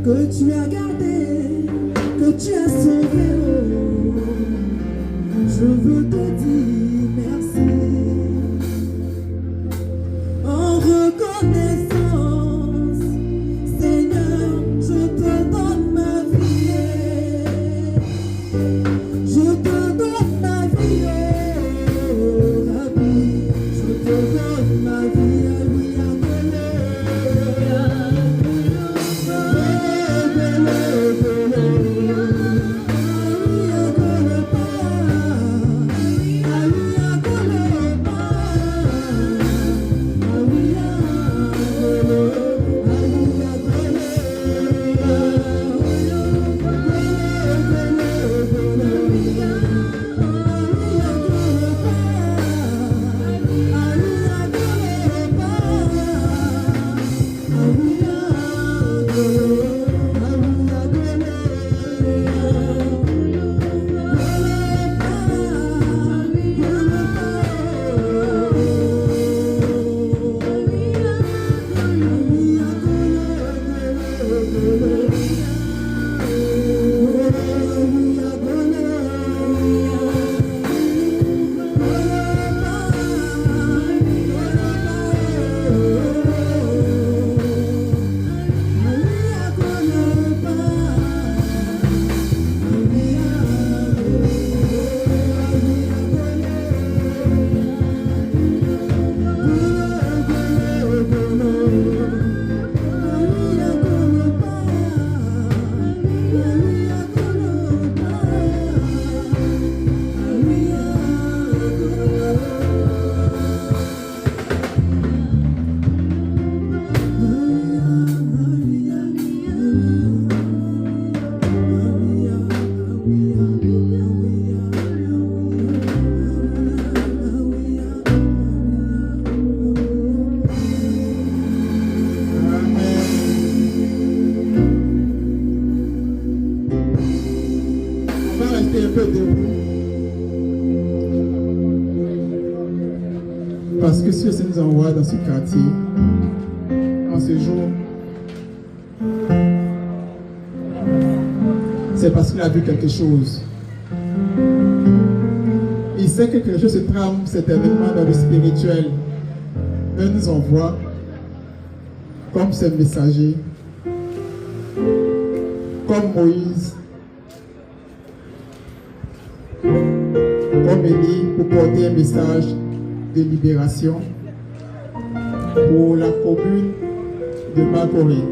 que tu as gardé, que tu as sauvé. Oh, je veux te dire merci. En reconnaissance, Seigneur, je te donne ma vie. Je te donne ma vie, oh Rabbi. Je te donne ma vie, parce que si le Seigneur nous envoie dans ce quartier, en ce jour, c'est parce qu'il a vu quelque chose. Il sait que quelque chose se trame certainement dans le spirituel. Il nous envoie comme ce messager, comme Moïse, comme Élie, pour porter un message de libération pour la commune de Makori.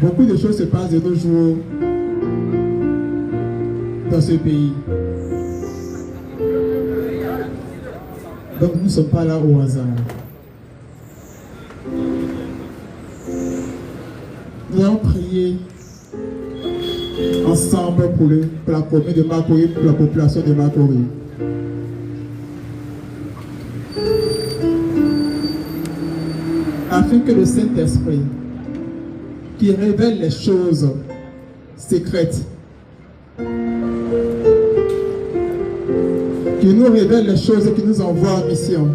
Beaucoup de choses se passent de nos jours dans ce pays. Donc nous ne sommes pas là au hasard. Nous allons prier ensemble pour la commune de Makori, pour la population de Makori. Afin que le Saint-Esprit, qui révèle les choses secrètes, qui nous révèle les choses et qui nous envoie en mission,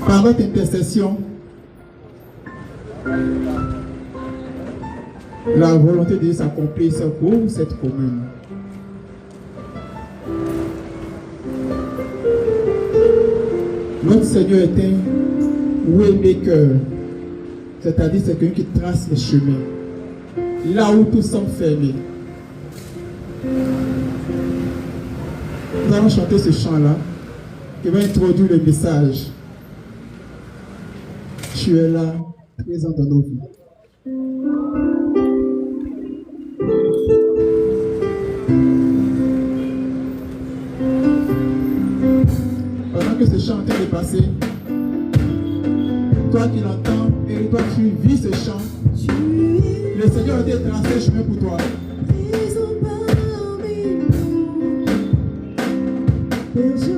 par notre intercession, la volonté de Dieu s'accomplisse pour cette commune. Notre Seigneur est un waymaker, c'est-à-dire c'est quelqu'un qui trace les chemins, là où tout semble fermé. Nous allons chanter ce chant-là qui va introduire le message. Tu es là, présent dans nos vies. Pendant que ce chant est en train de passer, toi qui l'entends et toi qui vis ce chant, le Seigneur a été tracé le chemin pour toi. Je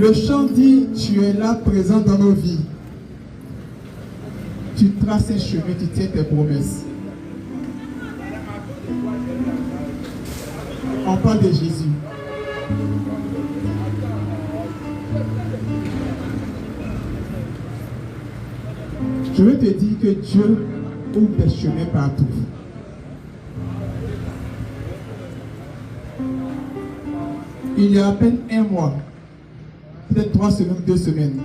Le chant dit, tu es là présent dans nos vies. Tu traces un chemin, tu tiens tes promesses. On parle de Jésus. Je veux te dire que Dieu ouvre des chemins partout. Il y a à peine un mois, peut-être 3 semaines, 2 semaines,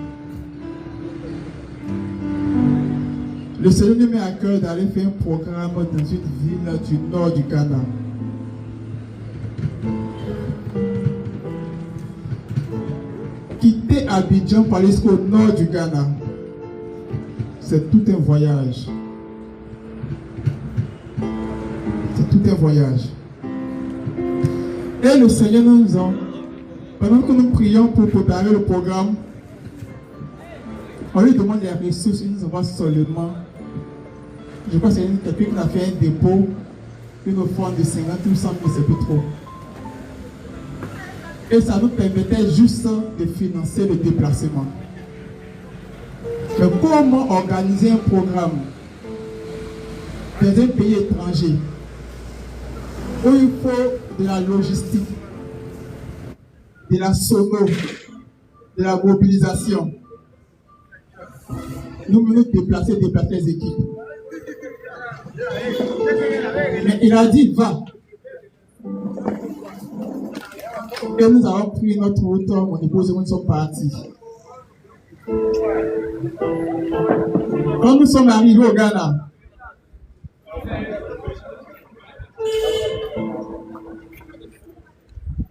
le Seigneur nous met à cœur d'aller faire un programme dans une ville du nord du Ghana. Quitter Abidjan pour aller jusqu'au nord du Ghana, c'est tout un voyage. C'est tout un voyage. Et le Seigneur nous a, pendant que nous prions pour préparer le programme, on lui demande les ressources, il nous envoie seulement, je crois que c'est quelqu'un qui a fait un dépôt, une offrande de 50 ou 100 000, c'est plus trop. Et ça nous permettait juste de financer le déplacement. Mais comment organiser un programme dans un pays étranger où il faut de la logistique, de la sono, de la mobilisation. Nous venons déplacer les équipes. Mais il a dit, va. Et nous avons pris notre route, mon épouse et moi, nous sommes partis. Quand nous sommes arrivés au Ghana,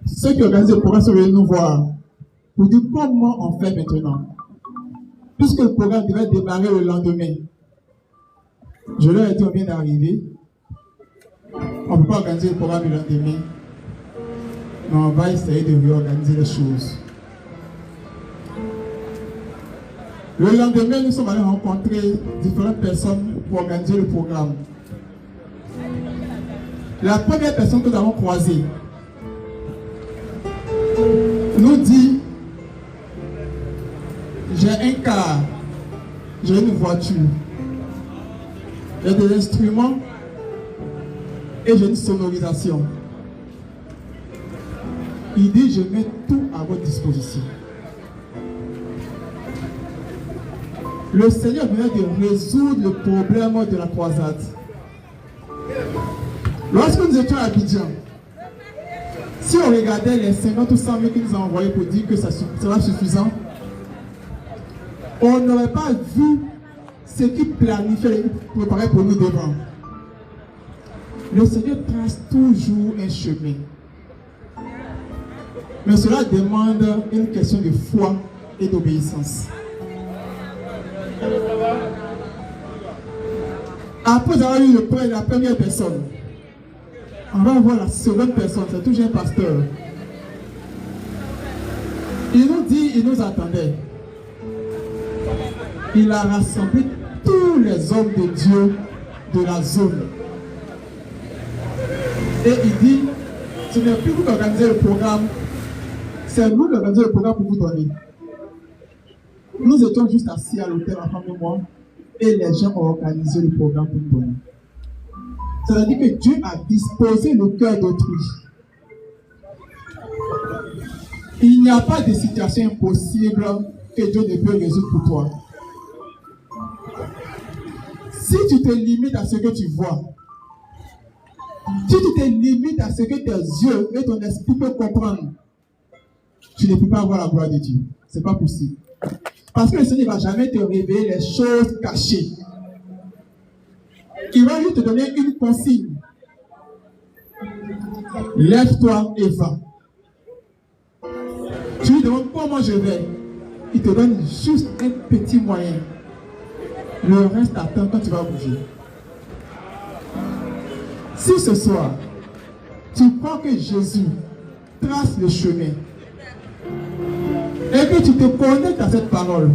ceux qui organisent le programme sont venus nous voir pour dire comment on fait maintenant. Puisque le programme devait démarrer le lendemain. Je leur ai dit, on vient d'arriver. On ne peut pas organiser le programme le lendemain. Mais on va essayer de réorganiser les choses. Le lendemain, nous sommes allés rencontrer différentes personnes pour organiser le programme. La première personne que nous avons croisée nous dit, j'ai un car, j'ai une voiture, j'ai des instruments et j'ai une sonorisation. Il dit, je mets tout à votre disposition. Le Seigneur venait de résoudre le problème de la croisade. Lorsque nous étions à Abidjan, si on regardait les 50 ou 100 000 qu'il nous a envoyés pour dire que ça sera suffisant, on n'aurait pas vu ce qu'il planifiait et préparait pour nous devant. Le Seigneur trace toujours un chemin. Mais cela demande une question de foi et d'obéissance. Après avoir eu la première personne, on va voir la seconde personne, c'est toujours un pasteur. Il nous dit, il nous attendait. Il a rassemblé tous les hommes de Dieu de la zone. Et il dit, ce n'est plus vous qui organisez le programme, c'est nous qui organisons le programme pour vous donner. Nous étions juste assis à l'hôtel, ma femme et moi, et les gens ont organisé le programme pour nous donner. C'est-à-dire que Dieu a disposé le cœur d'autrui. Il n'y a pas de situation impossible que Dieu ne peut résoudre pour toi. Si tu te limites à ce que tu vois, si tu te limites à ce que tes yeux et ton esprit peuvent comprendre, tu ne peux pas avoir la gloire de Dieu. Ce n'est pas possible. Parce que le Seigneur ne va jamais te révéler les choses cachées. Il va juste te donner une consigne. Lève-toi et va. Tu lui demandes comment je vais. Il te donne juste un petit moyen. Le reste attend quand tu vas bouger. Si ce soir, tu crois que Jésus trace le chemin et que tu te connectes à cette parole,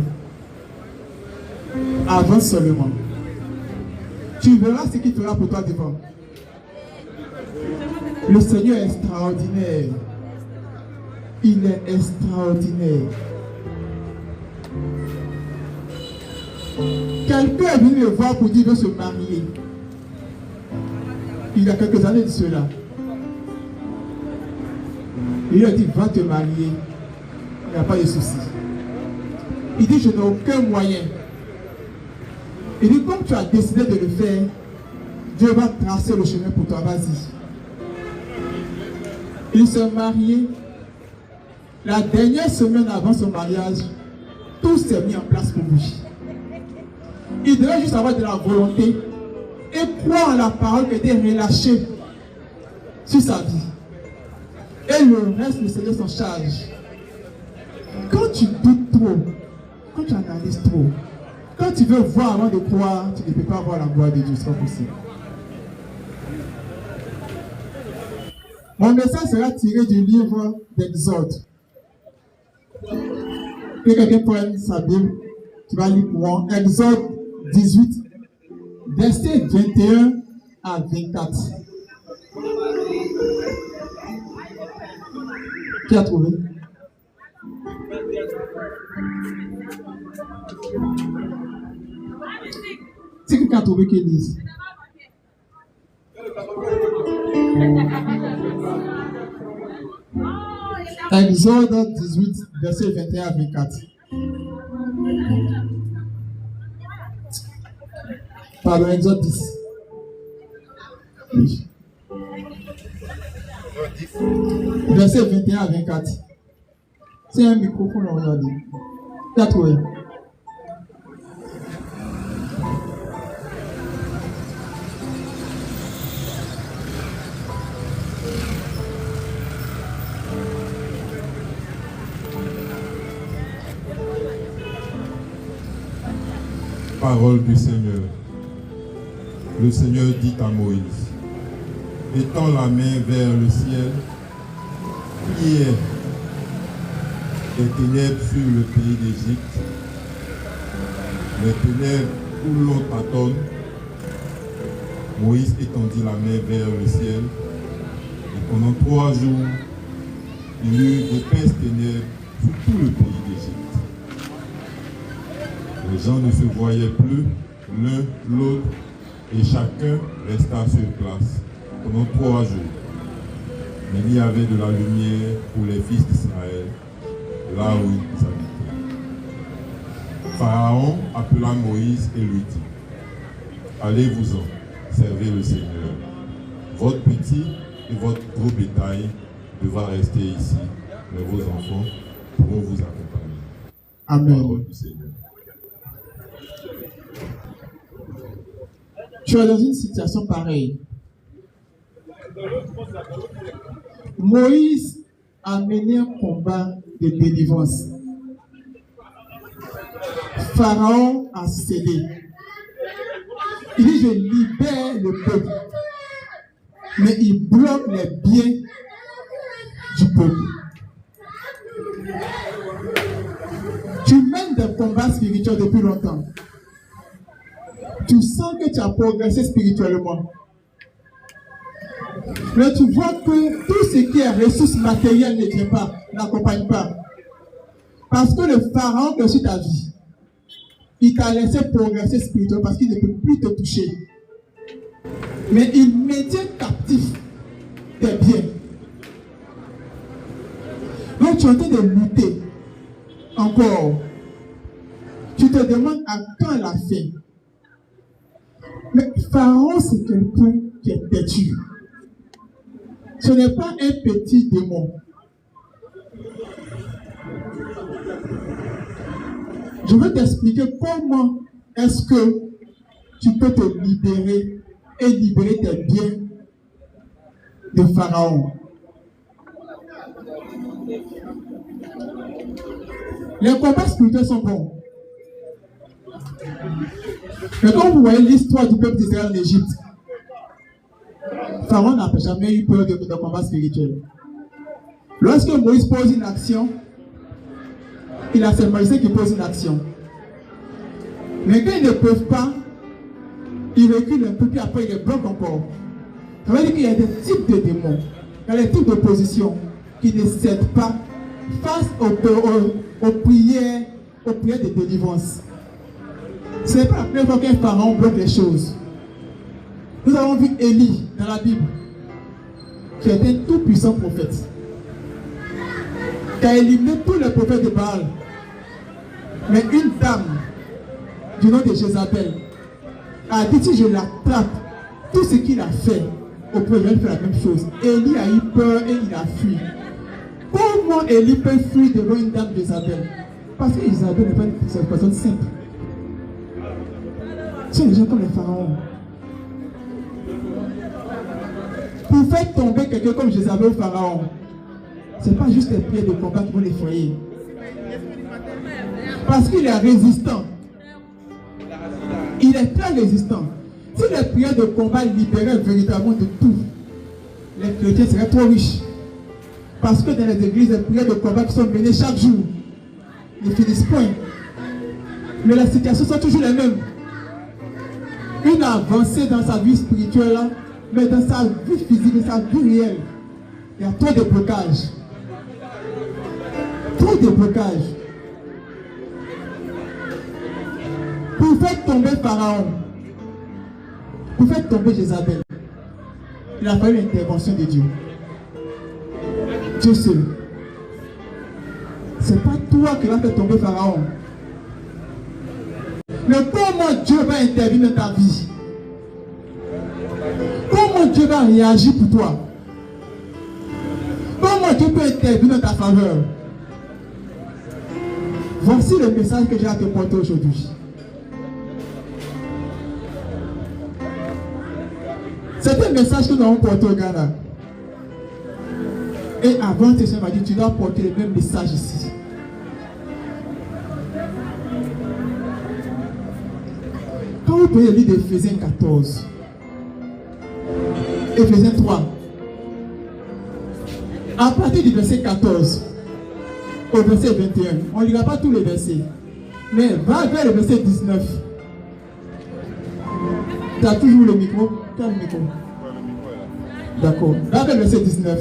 avance seulement. Tu verras ce qu'il fera pour toi devant. Le Seigneur est extraordinaire. Il est extraordinaire. Quelqu'un est venu me voir pour dire qu'il veut se marier. Il y a quelques années de cela. Il lui a dit, va te marier. Il n'y a pas de souci. Il dit, je n'ai aucun moyen. Il dit, comme tu as décidé de le faire, Dieu va tracer le chemin pour toi, vas-y. Il s'est marié. La dernière semaine avant son mariage, tout s'est mis en place pour lui. Il devait juste avoir de la volonté et croire en la parole qui était relâchée sur sa vie. Et le reste, le Seigneur s'en charge. Quand tu doutes trop, quand tu analyses trop, quand tu veux voir avant de croire, tu ne peux pas voir la gloire de Dieu, ce n'est pas possible. Mon message sera tiré du livre d'Exode. Que quelqu'un prenne sa Bible, tu vas lire pour moi. Exode 18, versets 21 à 24. Qui a trouvé? C'est quelqu'un qui a trouvé qui lise. Exode 18, verset 21 à 24. Pardon, Exode 10. Oui. Verset 21 à 24. C'est un microphone, on va dire. Qui a trouvé? Parole du Seigneur. Le Seigneur dit à Moïse, étends la main vers le ciel, qui est des ténèbres sur le pays d'Égypte, les ténèbres où l'eau tâtonne. Moïse étendit la main vers le ciel, et pendant 3 jours, il y eut d'épaisses ténèbres sur tout le pays d'Égypte. Les gens ne se voyaient plus l'un l'autre et chacun resta sur place pendant 3 jours. Mais il y avait de la lumière pour les fils d'Israël là où ils habitaient. Pharaon appela Moïse et lui dit, allez-vous-en, servez le Seigneur. Votre petit et votre gros bétail devra rester ici, mais vos enfants pourront vous accompagner. Amen. Parole du Seigneur. Tu es dans une situation pareille. Moïse a mené un combat de délivrance. Pharaon a cédé. Il dit, je libère le peuple. Mais il bloque les biens du peuple. Tu mènes des combats spirituels depuis longtemps. Tu sens que tu as progressé spirituellement. Mais tu vois que tout ce qui est ressources matérielles ne vient pas, n'accompagne pas. Parce que le pharaon qui est sur ta vie, il t'a laissé progresser spirituellement parce qu'il ne peut plus te toucher. Mais il maintient captif tes biens. Donc tu es en train de lutter encore. Tu te demandes à quand la fin. Mais Pharaon, c'est quelqu'un qui est têtu. Ce n'est pas un petit démon. Je vais t'expliquer comment est-ce que tu peux te libérer et libérer tes biens de Pharaon. Les combats spirituels sont bons. Mais quand vous voyez l'histoire du peuple d'Israël en Égypte, Pharaon n'a jamais eu peur de combat spirituel. Lorsque Moïse pose une action, il a ses magistrats qui posent une action. Mais quand ils ne peuvent pas, ils reculent un peu, puis après ils les bloquent encore. Ça veut dire qu'il y a des types de démons, il y a des types d'opposition qui ne cèdent pas face aux prières aux prières de délivrance. Ce n'est pas la première fois qu'un pharaon bloque les choses. Nous avons vu Élie dans la Bible, qui était un tout puissant prophète, qui a éliminé tous les prophètes de Baal. Mais une dame du nom de Jézabel a dit, si je l'attrape, tout ce qu'il a fait, au premier, il fait la même chose. Élie a eu peur et il a fui. Comment Élie peut fuir devant une dame d'Isabelle? Parce que Isabelle n'est pas une personne simple. C'est des gens comme les pharaons. Pour faire tomber quelqu'un comme Jézabel au pharaon, ce n'est pas juste les prières de combat qui vont l'effrayer. Parce qu'il est résistant. Il est très résistant. Si les prières de combat libéraient véritablement de tout, les chrétiens seraient trop riches. Parce que dans les églises, les prières de combat qui sont menées chaque jour ne finissent point. Mais les situations sont toujours les mêmes. Une avancée dans sa vie spirituelle, mais dans sa vie physique, dans sa vie réelle, il y a trop de blocages. Trop de blocages. Pour faire tomber Pharaon, pour faire tomber Jézabel, il a fallu l'intervention de Dieu. Dieu seul. Ce n'est pas toi qui vas faire tomber Pharaon. Mais comment Dieu va intervenir dans ta vie? Comment Dieu va réagir pour toi? Comment Dieu peut intervenir dans ta faveur? Voici le message que j'ai à te porter aujourd'hui. C'est un message que nous avons porté au Ghana. Et avant, Seigneur m'a dit, tu dois porter le même message ici. Quand vous prenez le livre d'Éphésiens 14, Éphésiens 3, à partir du verset 14 au verset 21, on ne lira pas tous les versets, mais va vers le verset 19. Tu as toujours le micro? Quel micro? D'accord. Va vers le verset 19.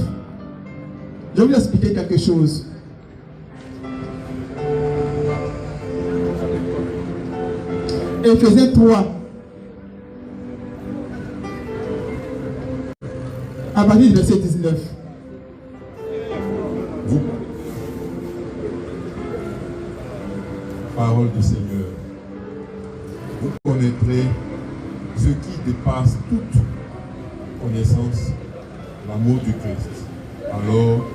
Je vais vous expliquer quelque chose. Éphésiens 3. À partir du verset 19. Vous, parole du Seigneur, vous connaîtrez ce qui dépasse toute connaissance, l'amour du Christ. Alors,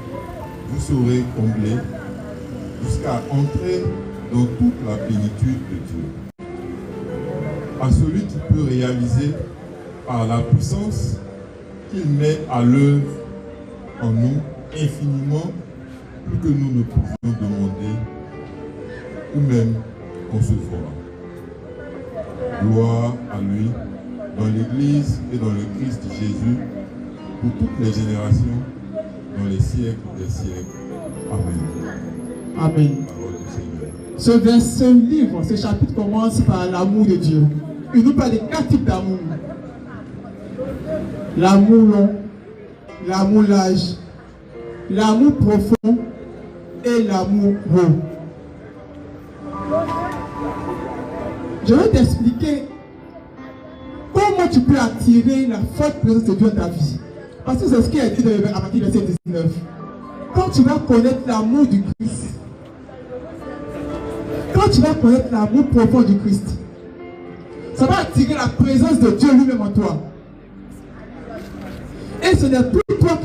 vous saurez combler jusqu'à entrer dans toute la plénitude de Dieu. À celui qui peut réaliser par la puissance qu'il met à l'œuvre en nous infiniment plus que nous ne pouvions demander ou même concevoir. Gloire à lui dans l'Église et dans le Christ Jésus pour toutes les générations dans les siècles des siècles. Amen. Amen. Parole du Seigneur. Ce livre, ce chapitre commence par l'amour de Dieu. Il nous parle de 4 types d'amour. L'amour long, l'amour large, l'amour profond et l'amour haut. Je vais t'expliquer comment tu peux attirer la forte présence de Dieu dans ta vie. Parce que c'est ce qui est dit à partir du verset 19. Quand tu vas connaître l'amour du Christ, quand tu vas connaître l'amour profond du Christ, ça va attirer la présence de Dieu lui-même en toi. Et ce n'est plus toi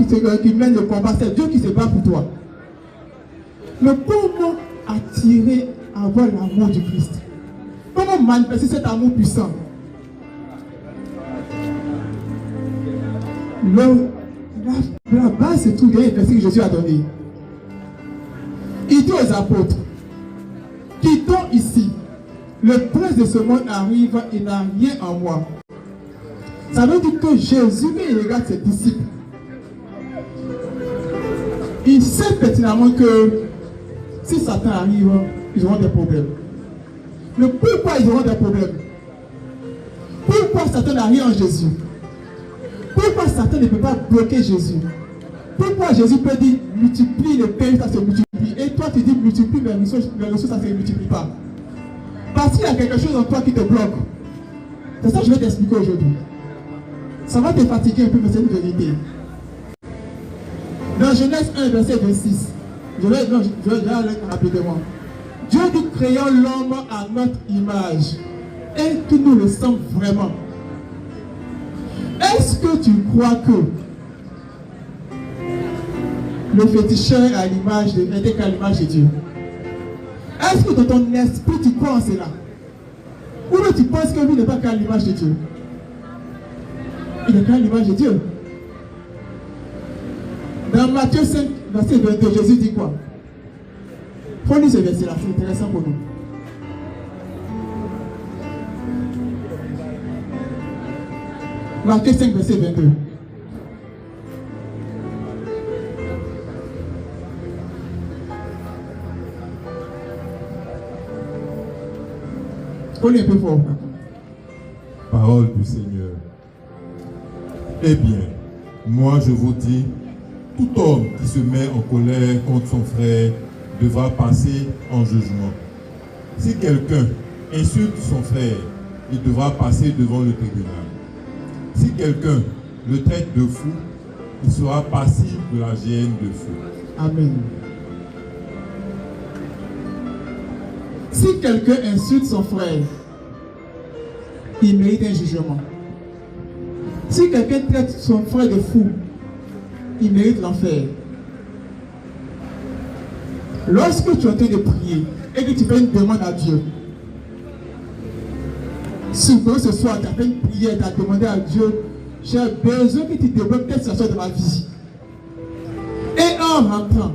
qui mène le combat, c'est Dieu qui se bat pour toi. Mais comment attirer, avoir l'amour du Christ? Comment manifester cet amour puissant? La base se trouve dans les versets que Jésus a donné. Il dit aux apôtres, quittons ici. Le prince de ce monde arrive et n'a rien en moi. Ça veut dire que Jésus, quand il regarde ses disciples, il sait pertinemment que si Satan arrive, ils auront des problèmes. Mais pourquoi ils auront des problèmes? Pourquoi Satan n'a rien en Jésus? Pourquoi Satan ne peut pas bloquer Jésus? Pourquoi Jésus peut dire multiplie le pain, ça se multiplie. Et toi, tu dis multiplie, mais les ressources, ça ne se multiplie pas. Parce qu'il y a quelque chose en toi qui te bloque. C'est ça que je vais t'expliquer aujourd'hui. Ça va te fatiguer un peu, mais c'est une vérité. Dans Genèse 1, verset 26, je vais aller rapidement. Dieu dit créons l'homme à notre image et qu'il nous ressemble vraiment. Est-ce que tu crois que le féticheur est à l'image de Dieu? Est-ce que dans ton esprit tu crois en cela? Ou bien tu penses que lui n'est pas qu'à l'image de Dieu? Il est qu'à l'image de Dieu. Dans Matthieu 5, verset 22, Jésus dit quoi? Faut lire ce verset-là, c'est intéressant pour nous. Matthieu 5, verset 22. Faut lire un peu fort. Parole du Seigneur. Eh bien, moi je vous dis, tout homme qui se met en colère contre son frère devra passer en jugement. Si quelqu'un insulte son frère, il devra passer devant le tribunal. Si quelqu'un le traite de fou, il sera passible de la géhenne de feu. Amen. Si quelqu'un insulte son frère, il mérite un jugement. Si quelqu'un traite son frère de fou, il mérite l'enfer. Lorsque tu es en train de prier et que tu fais une demande à Dieu, souvent ce soir tu as fait une prière, tu as demandé à Dieu, j'ai besoin que tu débloques telle situation de ma vie. Et en rentrant,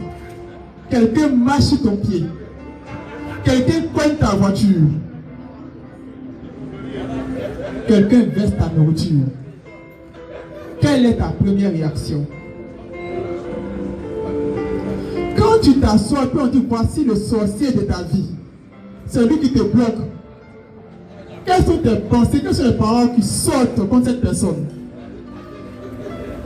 quelqu'un marche sur ton pied, quelqu'un cogne ta voiture, quelqu'un verse ta nourriture. Quelle est ta première réaction? Quand tu t'assois, puis on dit voici le sorcier de ta vie, celui qui te bloque. Quelles sont tes pensées, quelles sont les paroles qui sortent contre cette personne?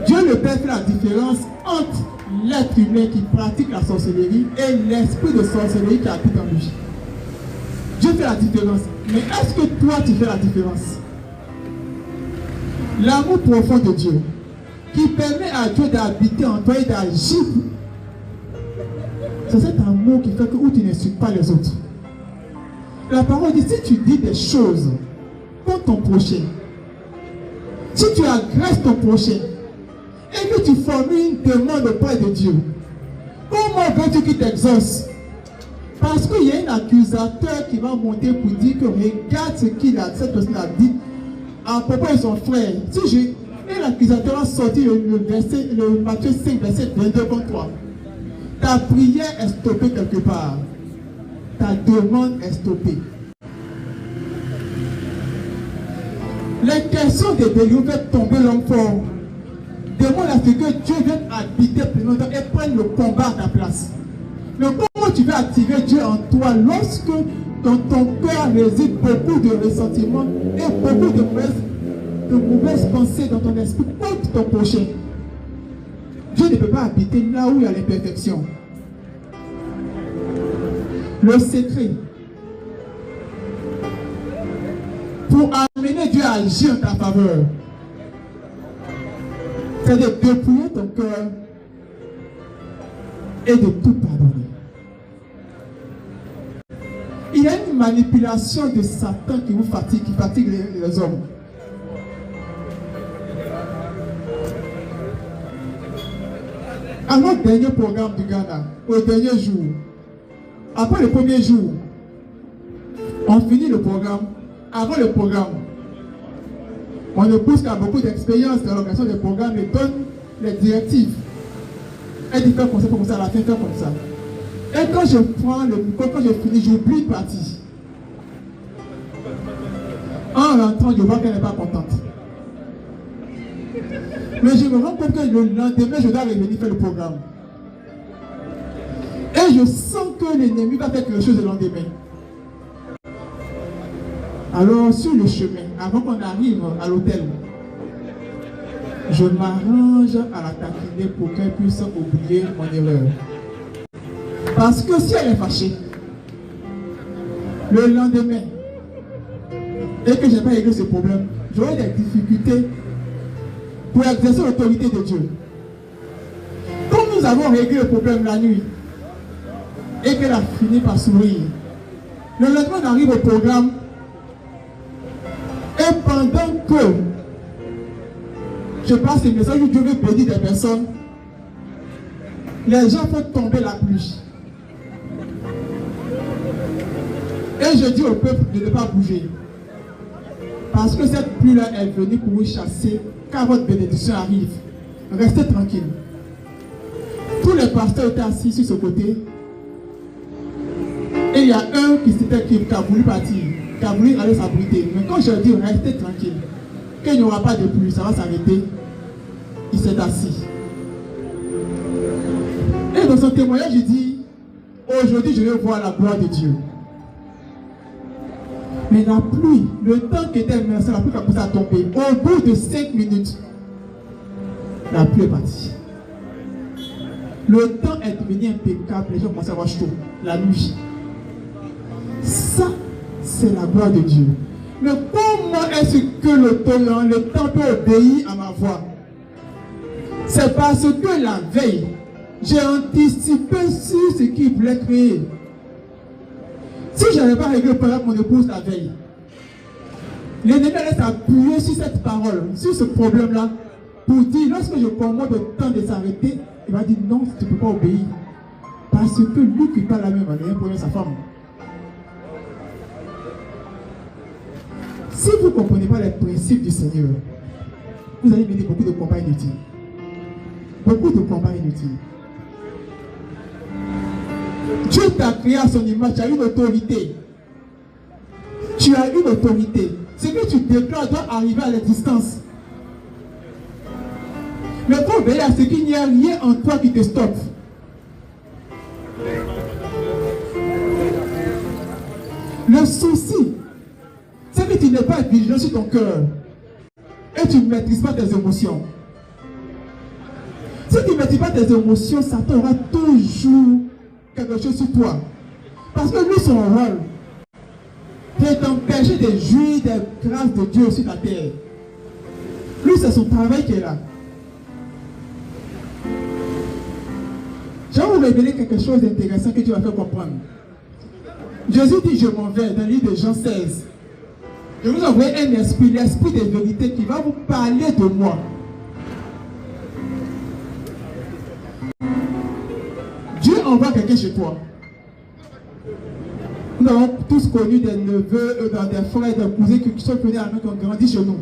Dieu le Père fait la différence entre l'être humain qui pratique la sorcellerie et l'esprit de sorcellerie qui habite en lui. Dieu fait la différence. Mais est-ce que toi tu fais la différence? L'amour profond de Dieu qui permet à Dieu d'habiter en toi et d'agir. C'est cet amour qui fait que où tu n'insultes pas les autres. La parole dit, si tu dis des choses contre ton prochain, si tu agresses ton prochain, et que tu formules une demande auprès de Dieu, comment veux-tu qu'il t'exauce? Parce qu'il y a un accusateur qui va monter pour dire que regarde ce qu'il a, cette personne a dit à propos de son frère. Et l'accusateur a sorti le Matthieu 5, verset 22 contre toi. Ta prière est stoppée quelque part. Ta demande est stoppée. Les questions de Béliou fait tomber l'homme fort. Demande à ce que Dieu vienne habiter plus longtemps et prenne le combat à ta place. Mais comment tu vas attirer Dieu en toi lorsque dans ton cœur réside beaucoup de ressentiment et beaucoup de mauvaises pensées dans ton esprit contre ton prochain? Dieu ne peut pas habiter là où il y a l'imperfection. Le secret pour amener Dieu à agir en ta faveur, c'est de dépouiller ton cœur et de tout pardonner. Il y a une manipulation de Satan qui vous fatigue, qui fatigue les hommes. À notre dernier programme du Ghana, au dernier jour, après le premier jour, on finit le programme. Avant le programme, on ne pousse qu'à beaucoup d'expérience dans l'organisation des programmes et donne les directives. Elle dit faire comme ça, à la fin, faire comme ça. Et quand je prends le micro, quand je finis, j'oublie une partie. En rentrant, je vois qu'elle n'est pas contente. Mais je me rends compte que le lendemain, je dois revenir faire le programme. Et je sens que l'ennemi va faire quelque chose le lendemain. Alors, sur le chemin, avant qu'on arrive à l'hôtel, Je m'arrange à la taquiner pour qu'elle puisse oublier mon erreur. Parce que si elle est fâchée, le lendemain, et que je n'ai pas réglé ce problème, j'aurai des difficultés pour exercer l'autorité de Dieu. Comme nous avons réglé le problème la nuit, et qu'elle a fini par sourire, le lendemain on arrive au programme, et pendant que je passe les messages où Dieu veut bénir des personnes, les gens font tomber la pluie. Et je dis au peuple de ne pas bouger. Parce que cette pluie-là est venue pour vous chasser quand votre bénédiction arrive. Restez tranquille. Tous les pasteurs étaient assis sur ce côté. Et il y a un qui a voulu partir, qui a voulu aller s'abriter. Mais quand je dis restez tranquille, qu'il n'y aura pas de pluie, ça va s'arrêter, il s'est assis. Et dans son témoignage, il dit, aujourd'hui je vais voir la gloire de Dieu. Mais la pluie, le temps qui était immersé, la pluie a commencé à tomber. Au bout de 5 minutes, la pluie est partie. Le temps est devenu impeccable, les gens commencent à avoir chaud, la nuit. Ça, c'est la gloire de Dieu. Mais comment est-ce que le temps peut obéir à ma voix? C'est parce que la veille, j'ai anticipé sur ce qu'il voulait créer. Si je n'avais pas réglé le problème de mon épouse la veille, l'ennemi allait s'appuyer sur cette parole, sur ce problème-là, pour dire, lorsque je commande le temps de s'arrêter, il va dire non, tu ne peux pas obéir. Parce que lui qui parle la même manière pour sa femme. Si vous ne comprenez pas les principes du Seigneur, vous allez mener beaucoup de combats inutiles. Beaucoup de combats inutiles. Dieu t'a créé à son image, tu as une autorité. Tu as une autorité. Ce que tu déclares doit arriver à l'existence. Mais il faut obéir à ce qu'il n'y a rien en toi qui te stoppe. Le souci, c'est que tu n'es pas vigilant sur ton cœur. Et tu ne maîtrises pas tes émotions. Si tu ne maîtrises pas tes émotions, Satan aura toujours quelque chose sur toi. Parce que lui, son rôle, c'est d'empêcher de jouir des grâces de Dieu sur la terre. Lui, c'est son travail qui est là. Je vais vous révéler quelque chose d'intéressant que Dieu va faire comprendre. Jésus dit, je m'en vais, dans le livre de Jean 16. Je vous envoie un esprit, l'esprit de vérité qui va vous parler de moi. Dieu envoie quelqu'un chez toi. Nous avons tous connu des neveux, des frères, des cousins qui sont venus à nous, qui ont grandi chez nous.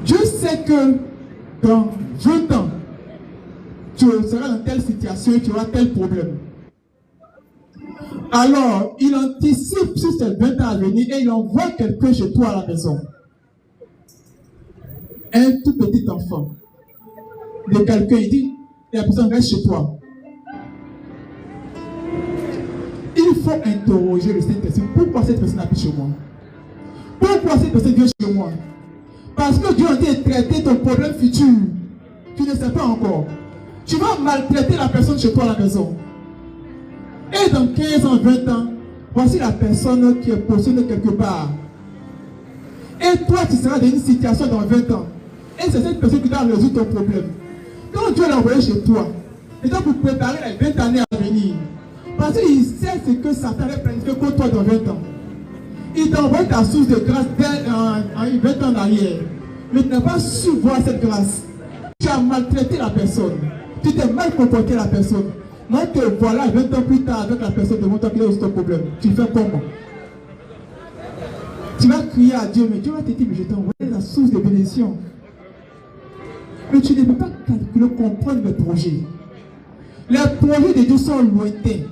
Dieu sait que dans 20 ans, tu seras dans telle situation et tu auras tel problème. Alors, il anticipe sur ces 20 ans à venir et il envoie quelqu'un chez toi à la maison. Un tout petit enfant. De quelqu'un, il dit, la personne reste chez toi. Il faut interroger le Saint-Esprit. Pourquoi cette personne habite chez moi? Pourquoi cette personne vient chez moi? Parce que Dieu a dit de traiter ton problème futur. Tu ne sais pas encore. Tu vas maltraiter la personne chez toi à la maison. Et dans 15 ans, 20 ans, voici la personne qui est positionnée quelque part. Et toi, tu seras dans une situation dans 20 ans. Et c'est cette personne qui doit résoudre ton problème. Quand Dieu l'a envoyé chez toi, il doit vous préparer les 20 années à venir. Parce qu'il sait ce que Satan a planifié pour toi dans 20 ans. Il t'envoie ta source de grâce en 20 ans en arrière. Mais tu n'as pas su voir cette grâce. Tu as maltraité la personne. Tu t'es mal comporté la personne. Moi, te voilà 20 ans plus tard avec la personne devant toi qui a aussi ton problème. Tu fais comment? Tu vas crier à Dieu, mais Dieu va te dire, mais je t'ai envoyé la source de bénédiction. Mais tu ne peux pas calculer, comprendre mes projets. Les projets de Dieu sont lointains.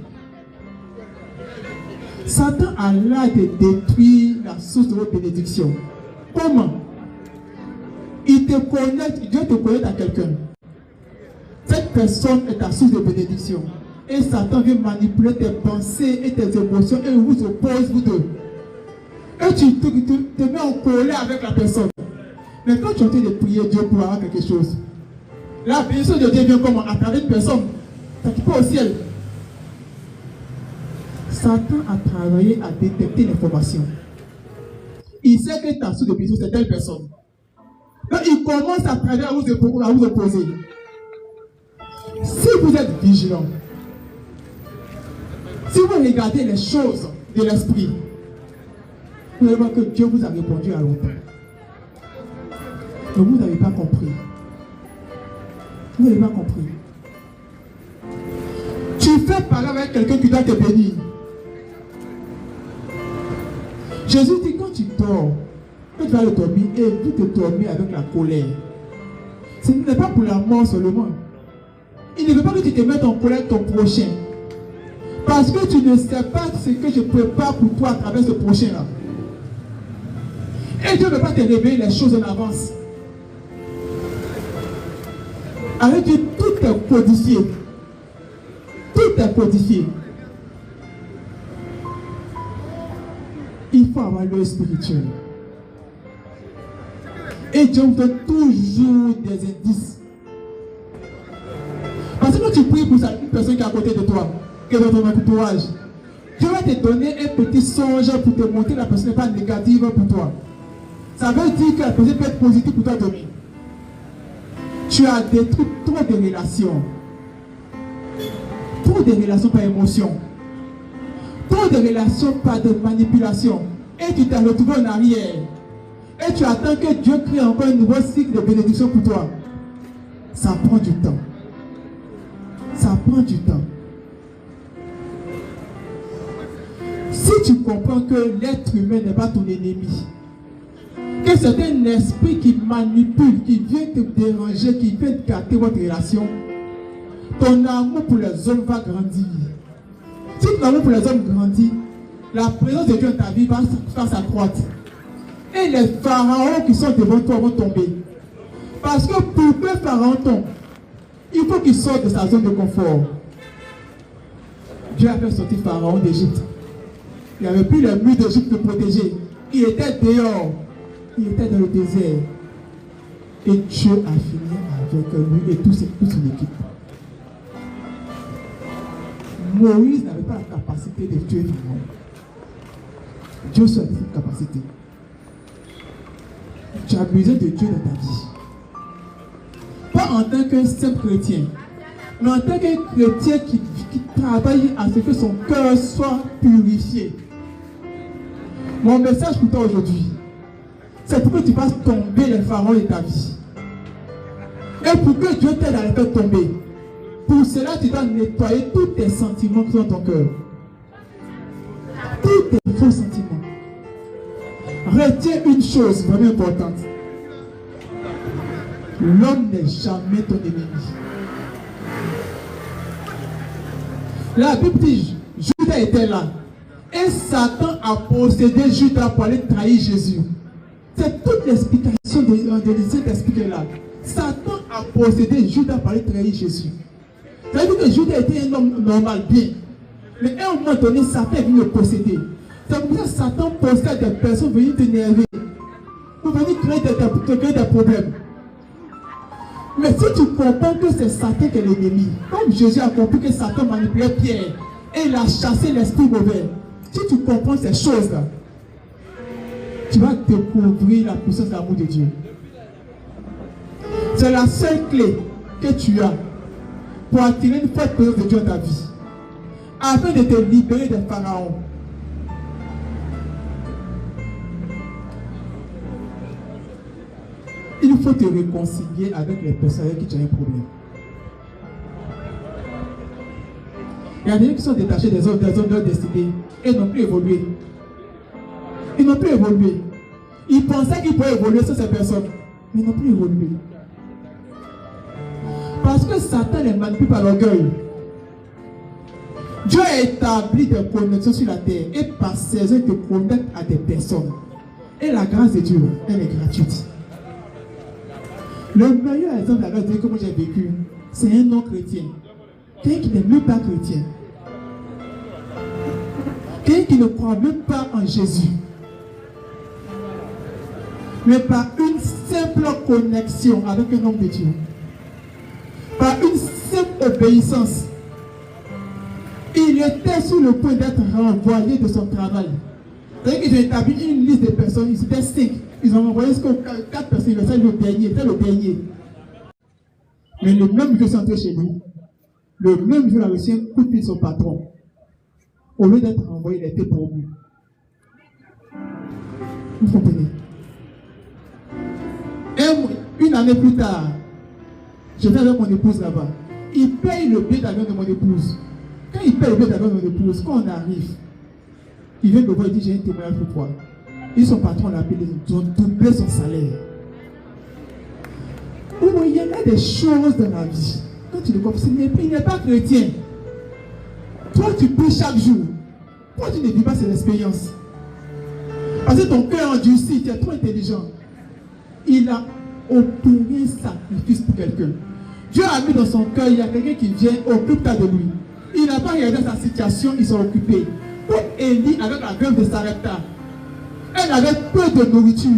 Satan a l'air de détruire la source de votre bénédiction. Comment? Il te connecte, Dieu te connecte à quelqu'un. Cette personne est ta source de bénédiction. Et Satan vient manipuler tes pensées et tes émotions et vous oppose, vous deux. Et tu te mets en colère avec la personne. Mais quand tu es en train de prier Dieu pour avoir quelque chose, la bénédiction de Dieu vient comment? À travers une personne. Ça qui peut au ciel. Satan a travaillé à détecter l'information. Il sait que ta source de bénédiction, c'est telle personne. Donc il commence à travailler à vous opposer. Si vous êtes vigilant, si vous regardez les choses de l'esprit, vous allez voir que Dieu vous a répondu à longtemps. Mais vous n'avez pas compris. Vous n'avez pas compris. Tu fais parler avec quelqu'un qui doit te bénir. Jésus dit quand tu dors, quand tu vas le dormir, évite de dormir avec la colère. Ce n'est pas pour la mort seulement. Il ne veut pas que tu te mettes en colère ton prochain. Parce que tu ne sais pas ce que je prépare pour toi à travers ce prochain-là. Et Dieu ne veut pas te révéler les choses en avance. Avec Dieu, tout est codifié. Tout est codifié. Il faut avoir l'œil spirituel. Et Dieu vous donne toujours des indices. Parce que quand tu pries pour ça, une personne qui est à côté de toi, qui est dans ton entourage, Dieu va te donner un petit songe pour te montrer que la personne n'est pas négative pour toi. Ça veut dire que la personne peut être positive pour toi demain. Tu as détruit trop de relations. Trop de relations par émotion. Trop de relations par de manipulation. Et tu t'es retrouvé en arrière. Et tu attends que Dieu crée encore un nouveau cycle de bénédiction pour toi. Ça prend du temps. Ça prend du temps. Si tu comprends que l'être humain n'est pas ton ennemi, que c'est un esprit qui manipule, qui vient te déranger, qui vient gâter votre relation, ton amour pour les hommes va grandir. Si ton amour pour les hommes grandit, la présence de Dieu dans ta vie va s'accroître. Et les pharaons qui sont devant toi vont tomber. Parce que pour que Pharaon tombe, il faut qu'il sorte de sa zone de confort. Dieu a fait sortir Pharaon d'Égypte. Il n'y avait plus les murs d'Égypte pour protéger. Il était dehors. Il était dans le désert. Et Dieu a fini avec lui et toute son équipe. Moïse n'avait pas la capacité de tuer Pharaon. Dieu seul a cette capacité. Tu as besoin de Dieu dans ta vie. Pas en tant qu'un simple chrétien, mais en tant qu'un chrétien qui travaille à ce que son cœur soit purifié. Mon message pour toi aujourd'hui, c'est pour que tu fasses tomber les pharaons de ta vie. Et pour que Dieu t'aide à les faire tomber. Pour cela, tu dois nettoyer tous tes sentiments qui sont dans ton cœur. Tous tes faux sentiments. Retiens une chose vraiment importante. L'homme n'est jamais ton ennemi. La Bible dit, Judas était là. Et Satan a possédé Judas pour aller trahir Jésus. C'est toute l'explication de cet expliquer-là. Satan a possédé Judas pour aller trahir Jésus. Ça veut dire que Judas était un homme normal, bien. Mais à un moment donné, Satan est venu le posséder. C'est pour ça que Satan possède des personnes venir t'énerver. Pour venir créer des problèmes. Mais si tu comprends que c'est Satan qui est l'ennemi, comme Jésus a compris que Satan manipulait Pierre et il a chassé l'esprit mauvais, si tu comprends ces choses-là, tu vas découvrir la puissance de l'amour de Dieu. C'est la seule clé que tu as pour attirer une forte présence de Dieu dans ta vie, afin de te libérer des pharaons. Il faut te réconcilier avec les personnes avec qui tu as un problème. Il y a des gens qui sont détachés des hommes de leur destinée et n'ont plus évolué. Ils n'ont plus évolué. Ils pensaient qu'ils pouvaient évoluer sur ces personnes, mais ils n'ont plus évolué. Parce que Satan les manipule par l'orgueil. Dieu a établi des connexions sur la terre et par ces œuvres te connecte à des personnes. Et la grâce de Dieu, elle est gratuite. Le meilleur exemple de la grâce de Dieu que moi j'ai vécu, c'est un non-chrétien. Quelqu'un qui n'est même pas chrétien. Quelqu'un qui ne croit même pas en Jésus. Mais par une simple connexion avec un homme de Dieu, par une simple obéissance, il était sur le point d'être renvoyé de son travail. C'est-à-dire qu'ils ont établi une liste de personnes, ils étaient 5. Ils ont envoyé 4 personnes, c'était le dernier. Mais le même jour, c'est entré chez lui. Le même jour, il a reçu un coup de pied de son patron. Au lieu d'être renvoyé, il a été promu. Vous comprenez? Une année plus tard, je vais avec mon épouse là-bas. Il paye le billet d'avion de mon épouse. Quand il paye le billet d'avion de mon épouse, quand on arrive, il vient me voir et dit, j'ai un témoignage pour toi. Et son patron l'a appelé, ils ont doublé son salaire. Il y a des choses dans la vie. Quand tu le comprends, il n'est pas chrétien. Toi, tu pries chaque jour. Pourquoi tu ne vis pas cette expérience? Parce que ton cœur endurci, tu es trop intelligent. Il a opéré un sacrifice pour quelqu'un. Dieu a mis dans son cœur, il y a quelqu'un qui vient, occupe-toi de lui. Il n'a pas regardé sa situation, ils sont occupés. Pour Élie, avec la grève de Sarepta, elle avait peu de nourriture.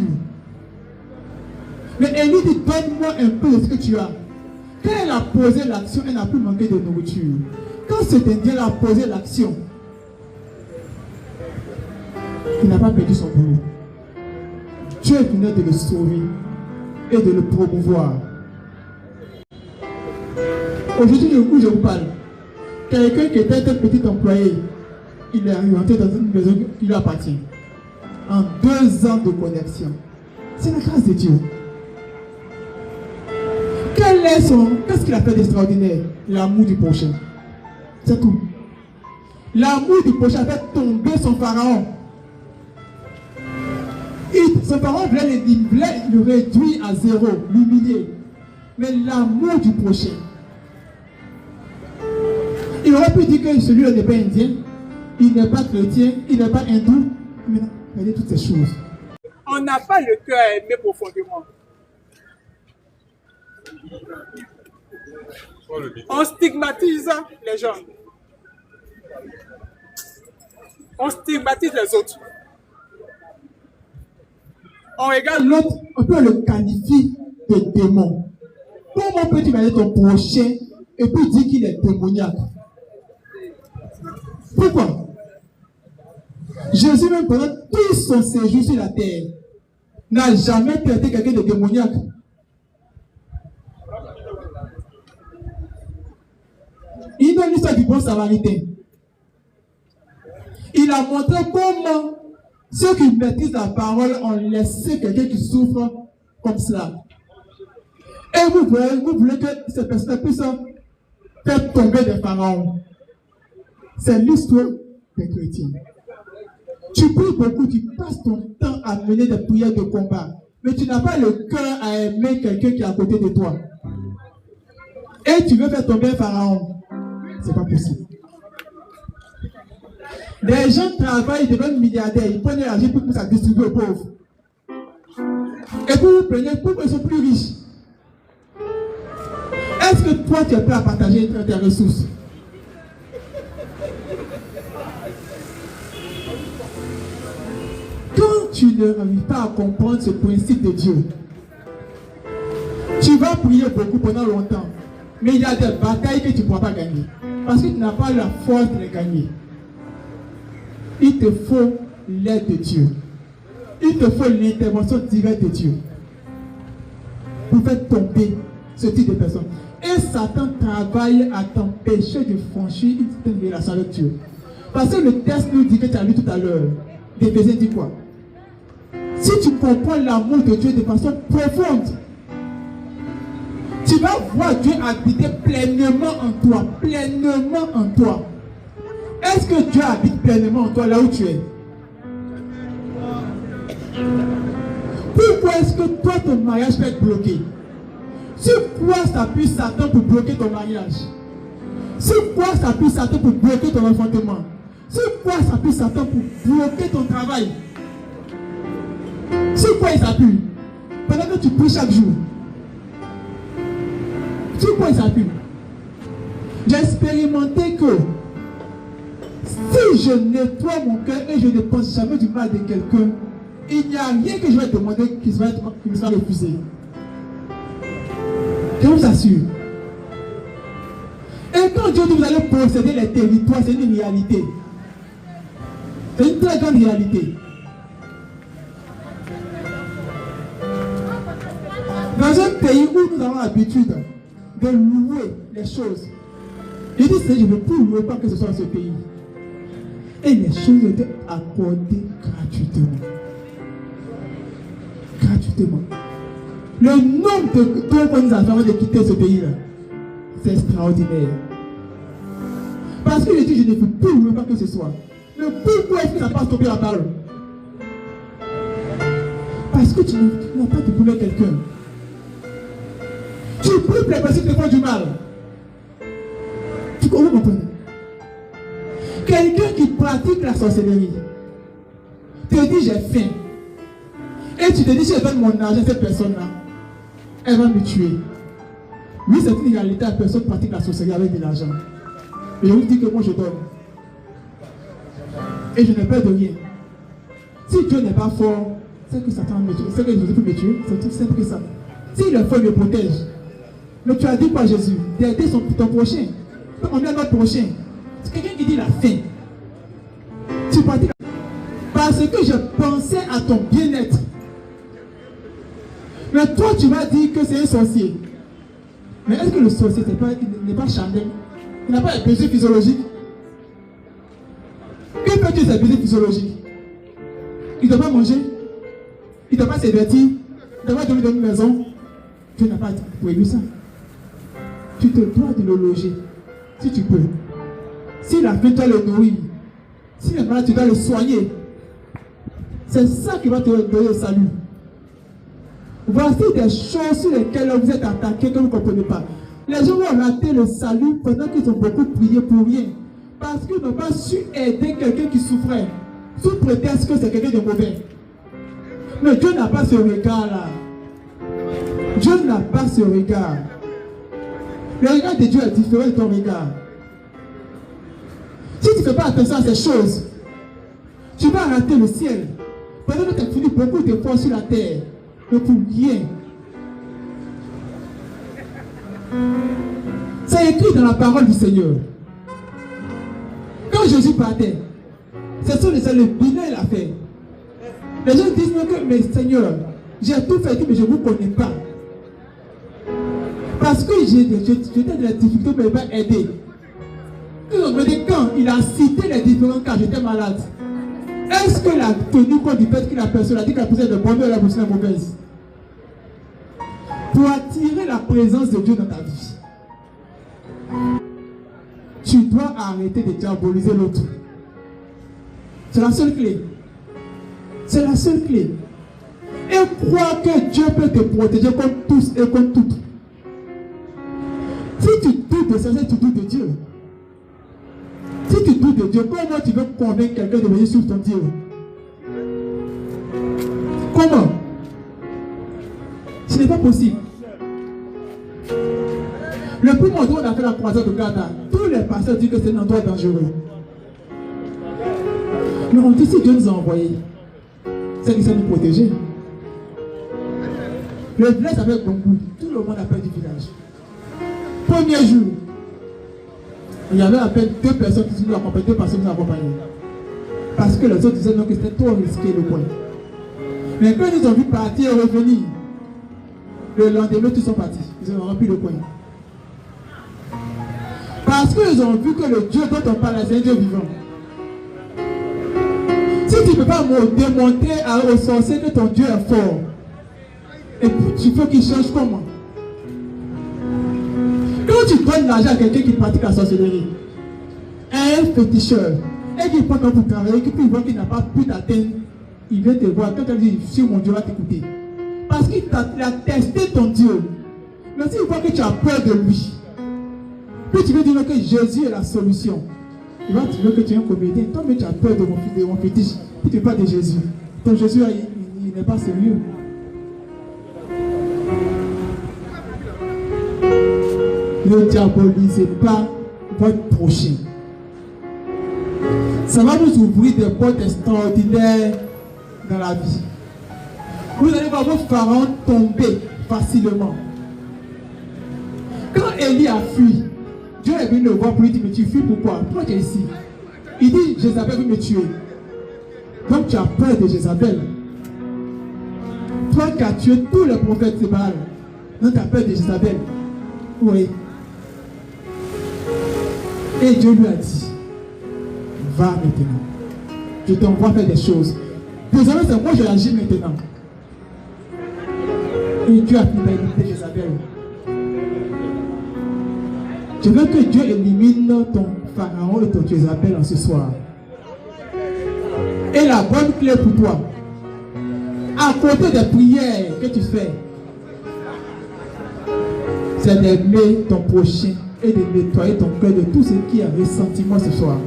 Mais Élie dit, donne-moi un peu de ce que tu as. Quand elle a posé l'action, elle n'a plus manqué de nourriture. Quand cet Indien a posé l'action, il n'a pas perdu son boulot. Dieu venait de le sauver et de le promouvoir. Aujourd'hui, où je vous parle, quelqu'un qui était un petit employé, il est rentré dans une maison qui lui appartient. En 2 ans de connexion. C'est la grâce de Dieu. Qu'est-ce qu'il a fait d'extraordinaire? L'amour du prochain. C'est tout. L'amour du prochain a fait tomber son pharaon. Son pharaon voulait le réduire à 0, l'humilier. Mais l'amour du prochain. Il aurait pu dire que celui-là n'est pas indien, il n'est pas chrétien, il n'est pas hindou. Mais non, regardez toutes ces choses. On n'a pas le cœur à aimer profondément. On stigmatise les gens. On stigmatise les autres. On regarde l'autre, on peut le qualifier de démon. Comment peux-tu regarder ton prochain et puis dire qu'il est démoniaque? Pourquoi? Jésus, même pendant tout son séjour sur la terre, n'a jamais traité quelqu'un de démoniaque. Il donne l'histoire du bon samaritain. Il a montré comment ceux qui maîtrisent la parole ont laissé quelqu'un qui souffre comme cela. Et vous voulez que cette personne puisse faire tomber des pharaons. C'est l'histoire des chrétiens. Tu pries beaucoup, tu passes ton temps à mener des prières de combat, mais tu n'as pas le cœur à aimer quelqu'un qui est à côté de toi. Et tu veux faire tomber un pharaon. C'est pas possible. Des gens travaillent, ils deviennent milliardaires, ils prennent l'argent pour ça distribuer aux pauvres. Et puis vous prenez pour qu'ils soient plus riches. Est-ce que toi tu es prêt à partager tes ressources? Quand tu n'arrives pas à comprendre ce principe de Dieu, tu vas prier beaucoup pendant longtemps, mais il y a des batailles que tu ne pourras pas gagner. Parce que tu n'as pas la force de les gagner. Il te faut l'aide de Dieu. Il te faut l'intervention directe de Dieu pour faire tomber ce type de personnes. Et Satan travaille à t'empêcher de franchir une certaine relation avec Dieu. Parce que le texte nous dit que tu as lu tout à l'heure. D'Éphésiens dit quoi? Si tu comprends l'amour de Dieu de façon profonde, tu vas voir Dieu habiter pleinement en toi. Pleinement en toi. Est-ce que Dieu habite pleinement en toi là où tu es? Pourquoi est-ce que toi ton mariage peut être bloqué? Sur quoi s'appuie Satan pour bloquer ton mariage? Sur quoi s'appuie Satan pour bloquer ton enfantement? Sur quoi s'appuie Satan pour bloquer ton travail? Sur quoi il s'appuie? Pendant que tu pries chaque jour. Sur quoi il s'appuie? J'ai expérimenté que si je nettoie mon cœur et je ne pense jamais du mal de quelqu'un, il n'y a rien que je vais demander qui me sera refusé. Je vous assure. Et quand Dieu dit vous allez posséder les territoires, c'est une réalité. C'est une très grande réalité. Dans un pays où nous avons l'habitude de louer les choses, je dis, je ne veux plus louer pas que ce soit dans ce pays. Et les choses étaient accordées gratuitement. Gratuitement. Le nombre de temps qu'on nous a fait avant de quitter ce pays-là, c'est extraordinaire. Parce que je dis, je ne veux plus louer pas que ce soit. Mais pourquoi est-ce que ça passe stopper la parole? Parce que tu n'as pas de boulot quelqu'un. Tu peux préparer de faire du mal. Tu comprends? Quelqu'un qui pratique la sorcellerie te dit j'ai faim. Et tu te dis si je donne mon argent à cette personne-là, elle va me tuer. Oui, c'est une réalité, la personne pratique la sorcellerie avec de l'argent. Et je vous dis que moi je donne. Et je n'ai peur de rien. Si Dieu n'est pas fort, c'est que Satan me tue. C'est que Jésus peut me tuer. C'est tout simple que ça. S'il est fort, il me protège. Mais tu as dit par Jésus d'aider ton prochain. On est notre prochain. C'est quelqu'un qui dit la faim. Tu pratiques. Parce que je pensais à ton bien-être. Mais toi, tu vas dire que c'est un sorcier. Mais est-ce que le sorcier n'est pas charnel? Il n'a pas de besoin physiologique. Que peut-il ses besoins physiologiques? Il ne doit pas manger. Il ne doit pas se divertir. Il ne doit pas dormir dans une maison. Tu n'as pas prévu ça. Tu te dois de le loger. Si tu peux. Si la faim, tu dois le nourrir. Si le malade, tu dois le soigner. C'est ça qui va te donner le salut. Voici des choses sur lesquelles vous êtes attaqués que vous ne comprenez pas. Les gens vont rater le salut pendant qu'ils ont beaucoup prié pour rien. Parce qu'ils n'ont pas su aider quelqu'un qui souffrait. Sous prétexte que c'est quelqu'un de mauvais. Mais Dieu n'a pas ce regard-là. Dieu n'a pas ce regard. Le regard de Dieu est différent de ton regard. Si tu ne fais pas attention à ces choses, tu vas rater le ciel. Pendant que tu as fini beaucoup d'efforts sur la terre, mais pour rien. C'est écrit dans la parole du Seigneur. Quand Jésus partait, c'est le bilan qu'il a fait. Les gens disent que, mais Seigneur, j'ai tout fait, mais je ne vous connais pas. Parce que j'étais dans la difficulté, mais il m'a aidé. Quand il a cité les différents cas, j'étais malade. Est-ce que la tenue compte du fait que la personne a dit que la personne est de bonne ou la personne est mauvaise? Pour attirer la présence de Dieu dans ta vie, tu dois arrêter de diaboliser l'autre. C'est la seule clé. C'est la seule clé. Et crois que Dieu peut te protéger comme tous et comme toutes. Si tu doutes de ça, tu doutes de Dieu. Si tu doutes de Dieu, comment tu veux convaincre quelqu'un de venir sur ton Dieu? Comment? Ce n'est pas possible. Le premier endroit où on a fait la croisade de Ghana, tous les pasteurs disent que c'est un endroit dangereux. Mais on dit si Dieu nous a envoyés, c'est qu'il sait nous protéger. Le village s'appelle Gongou. Tout le monde appelle du village. Premier jour, il y avait à peine 2 personnes qui nous accompagnaient, 2 personnes qui nous accompagnaient. Parce que les autres disaient non, que c'était trop risqué le coin. Mais quand ils ont vu partir et revenir, le lendemain, tous sont partis. Ils ont rempli le coin. Parce qu'ils ont vu que le Dieu dont on parle, c'est un Dieu vivant. Si tu ne peux pas démontrer aux sorciers que ton Dieu est fort, et puis tu veux qu'il change comment? Quand tu donnes l'argent à quelqu'un qui pratique la sorcellerie, un féticheur, et qu'il prend pour travailler, et puis il voit qu'il n'a pas pu t'atteindre, il vient te voir. Quand tu dis, si mon Dieu va t'écouter. Parce qu'il a testé ton Dieu. Mais s'il voit que tu as peur de lui, puis tu veux dire que Jésus est la solution, il va te dire que tu es un comédien. Toi, mais tu as peur de mon fétiche. Tu ne parles pas de Jésus. Ton Jésus, il n'est pas sérieux. Ne diabolisez pas votre prochain. Ça va nous ouvrir des portes extraordinaires dans la vie. Vous allez voir vos parents tomber facilement. Élie a fui, Dieu est venu le voir pour lui dire, mais tu fuis pourquoi? Pourquoi tu es ici? Il dit, Jézabel veut me tuer. Donc tu as peur de Jézabel. Toi qui as tué tous les prophètes de Baal, donc tu as peur de Jézabel. Oui. Et Dieu lui a dit, va maintenant. Je t'envoie faire des choses. Désormais, c'est moi je agis maintenant. Et Dieu a fini par éliminer Jézabel. Je veux que Dieu élimine ton pharaon et ton Jézabel en ce soir. Et la bonne clé pour toi, à côté des prières que tu fais, c'est d'aimer ton prochain et de nettoyer ton cœur de tout ce qui est ressentiment ce soir.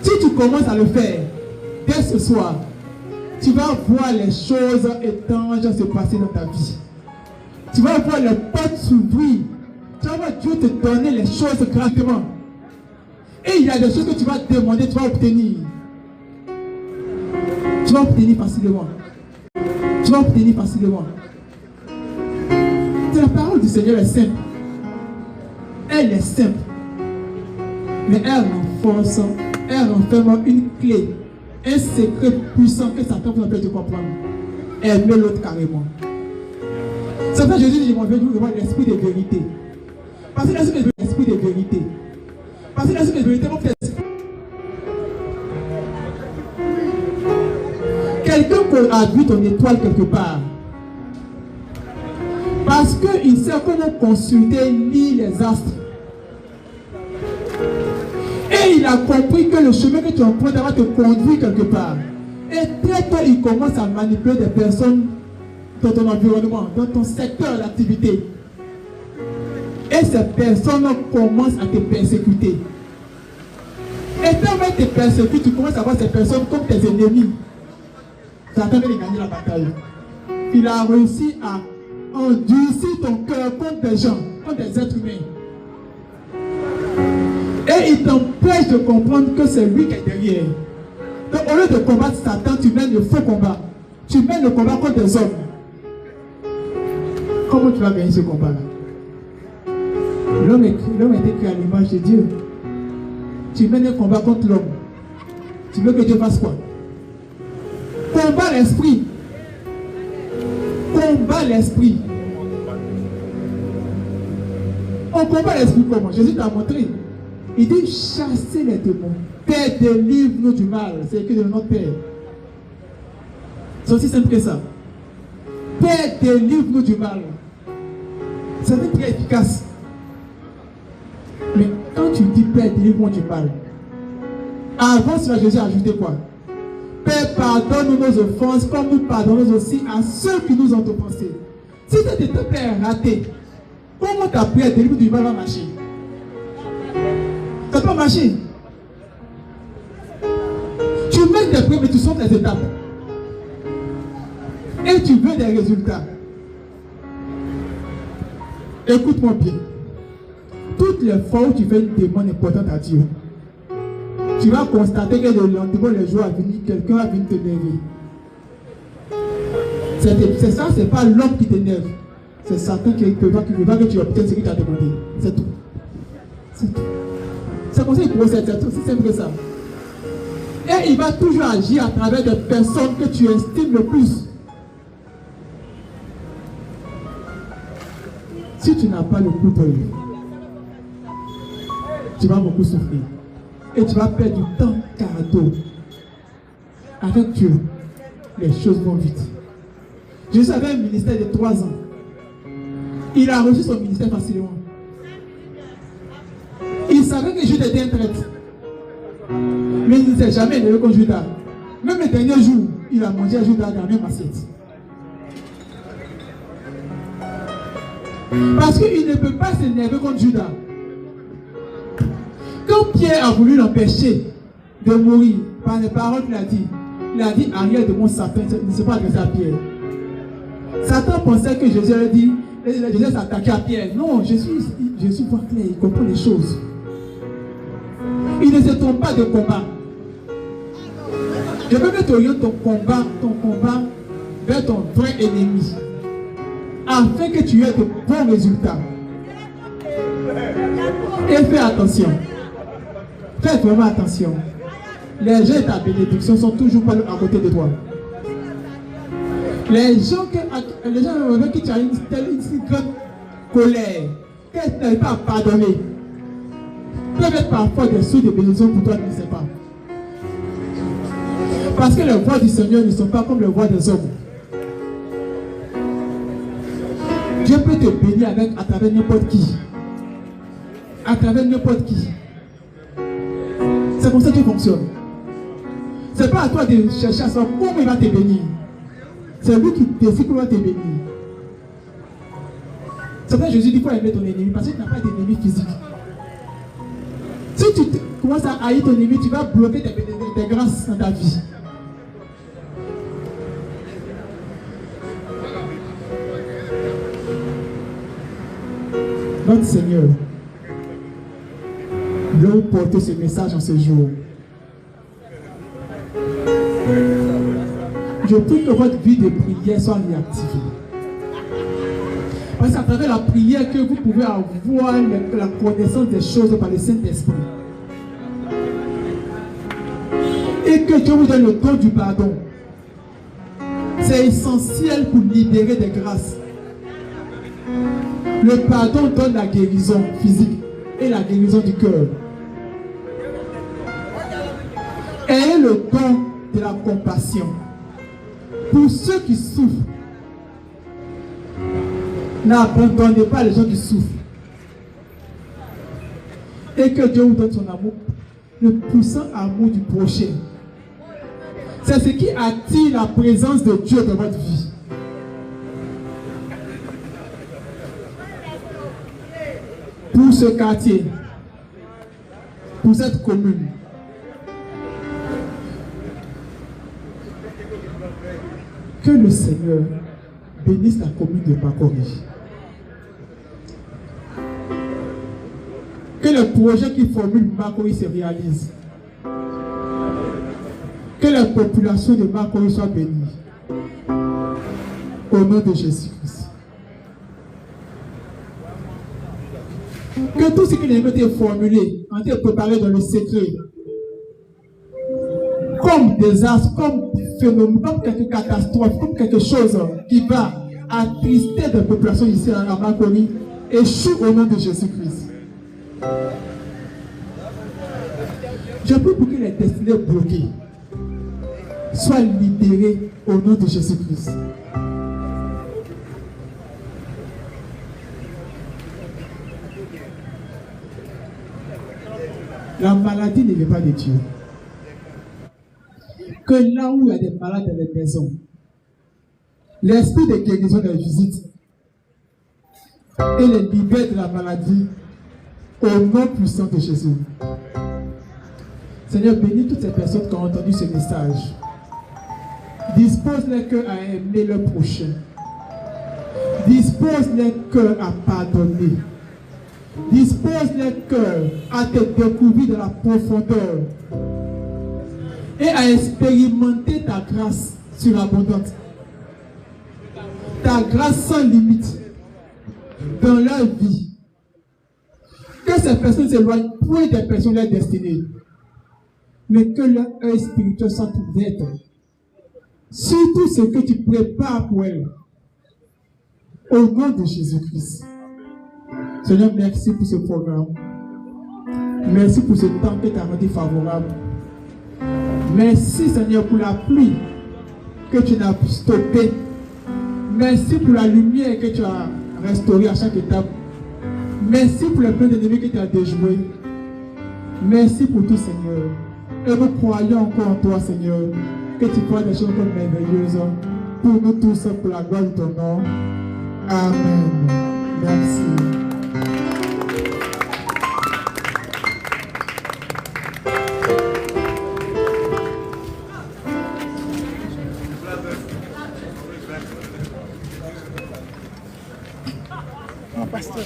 Si tu commences à le faire dès ce soir, tu vas voir les choses étranges se passer dans ta vie. Tu vas voir les portes s'ouvrir. Tu vas voir Dieu te donner les choses gratuitement. Et il y a des choses que tu vas demander, tu vas obtenir. Tu vas obtenir facilement. Tu vas obtenir facilement. La parole du Seigneur est simple. Elle est simple. Mais elle renforce, elle renferme une clé, un secret puissant que Satan peut empêcher de comprendre. Elle met l'autre carrément. C'est ça que Jésus dit, je m'en vais vous voir l'esprit de vérité. Parce que l'esprit de vérité. Parce que l'esprit de vérité, quelqu'un a vu ton étoile quelque part. Parce qu'il sait comment consulter, lire les astres. Et il a compris que le chemin que tu empruntes va te conduire quelque part. Et très tôt, il commence à manipuler des personnes dans ton environnement, dans ton secteur d'activité. Et ces personnes commencent à te persécuter. Et quand même te persécute, tu commences à voir ces personnes comme tes ennemis. Satan vient de gagner la bataille. Il a réussi à endurcir ton cœur contre des gens, contre des êtres humains. Et il t'empêche de comprendre que c'est lui qui est derrière. Donc au lieu de combattre Satan, tu mènes le faux combat. Tu mènes le combat contre des hommes. Comment tu vas gagner ce combat-là? L'homme a été créé à l'image de Dieu. Tu mènes un combat contre l'homme. Tu veux que Dieu fasse quoi? Combat l'esprit. Combat l'esprit. On combat l'esprit comment? Jésus t'a montré. Il dit chasser les démons. Père, délivre-nous du mal. C'est écrit de notre Père. C'est aussi simple que ça. Père, délivre-nous du mal. C'est très efficace. Mais quand tu dis Père, délivre-moi du mal, avant cela, Jésus a ajouté quoi? Père, pardonne-nous nos offenses comme nous pardonnons aussi à ceux qui nous ont offensés. Si cette étape est ratée, comment ta prière délivre du mal va marcher? Ça peut marcher. Tu mets des prières, mais tu sautes les étapes. Et tu veux des résultats. Écoute-moi bien. Toutes les fois où tu fais une demande importante à Dieu, tu vas constater que le lendemain, les jours à venir, quelqu'un va venir t'énerver. C'est ça, c'est pas l'homme qui t'énerve. C'est Satan qui veut pas que tu obtiennes ce qu'il t'a demandé. C'est tout. C'est tout. C'est comme ça qu'il procède, c'est tout. C'est simple que ça. Et il va toujours agir à travers des personnes que tu estimes le plus. Si tu n'as pas le coup d'œil, tu vas beaucoup souffrir. Et tu vas perdre du temps cadeau. Avec Dieu, les choses vont vite. Jésus avait un ministère de 3 ans. Il a reçu son ministère facilement. Il savait que Judas était un traître. Mais il ne s'est jamais élevé contre Judas. Même le dernier jour, il a mangé à Judas dans la même assiette. Parce qu'il ne peut pas s'énerver contre Judas. Quand Pierre a voulu l'empêcher de mourir par les paroles qu'il a dit arrière de mon sapin, il ne s'est pas adressé à Pierre. Satan pensait que Jésus avait dit, Jésus s'attaquait à Pierre. Non, Jésus voit clair, il comprend les choses. Il ne se trompe pas de combat. Je veux que tu orientes ton combat vers ton vrai ennemi, afin que tu aies de bons résultats. Et fais attention. Fais vraiment attention. Les gens de ta bénédiction sont toujours pas à côté de toi. Les gens avec qui tu as une grande colère, qu'elle n'arrive pas à pardonner, peuvent être parfois des sources de bénédiction pour toi, tu ne sais pas. Parce que les voix du Seigneur ne sont pas comme les voix des hommes. Dieu peut te bénir à travers n'importe qui. À travers n'importe qui. C'est comme ça que Dieu fonctionne. Ce n'est pas à toi de chercher à savoir comment il va te bénir. C'est lui qui décide comment il va te bénir. C'est pour ça que Jésus dit qu'il faut aimer ton ennemi, parce que tu n'as pas d'ennemi physique. Si tu commences à haïr ton ennemi, tu vas bloquer tes grâces dans ta vie. Notre Seigneur doit porter ce message en ce jour. Je prie que votre vie de prière soit réactivée. Parce qu'à travers la prière que vous pouvez avoir la connaissance des choses par le Saint-Esprit. Et que Dieu vous donne le don du pardon. C'est essentiel pour libérer des grâces. Le pardon donne la guérison physique et la guérison du cœur. Ayez le don de la compassion. Pour ceux qui souffrent, n'abandonnez pas les gens qui souffrent. Et que Dieu vous donne son amour, le puissant amour du prochain. C'est ce qui attire la présence de Dieu dans votre vie. Pour ce quartier, pour cette commune, que le Seigneur bénisse la commune de Makori. Que le projet qui formule Makori se réalise. Que la population de Makori soit bénie. Au nom de Jésus-Christ. Que tout ce qui a été formulé, a été préparé dans le secret, comme désastre, comme phénomène, comme quelque catastrophe, comme quelque chose qui va attrister la population ici à Makori, échoue au nom de Jésus-Christ. Je prie pour que les destinées bloquées soient libérées au nom de Jésus-Christ. La maladie ne vient pas de Dieu. Que là où il y a des malades dans les maisons, l'esprit de guérison les visite et les libère de la maladie au nom puissant de Jésus. Seigneur, bénis toutes ces personnes qui ont entendu ce message. Dispose les cœurs à aimer leur prochain. Dispose les cœurs à pardonner. Dispose les cœurs à te découvrir de la profondeur et à expérimenter ta grâce surabondante. Ta grâce sans limite dans leur vie. Que ces personnes s'éloignent point des personnes leur destinée, mais que leur œil spirituel soit ouvert sur tout ce que tu prépares pour elles. Au nom de Jésus-Christ. Seigneur, merci pour ce programme. Merci pour ce temps que tu as rendu favorable. Merci, Seigneur, pour la pluie que tu n'as stoppée. Merci pour la lumière que tu as restaurée à chaque étape. Merci pour le plein d'ennemis que tu as déjoué. Merci pour tout, Seigneur. Et nous croyons encore en toi, Seigneur, que tu feras des choses encore merveilleuses pour nous tous, pour la gloire de ton nom. Amen. Merci. Pasteur.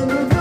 le vent.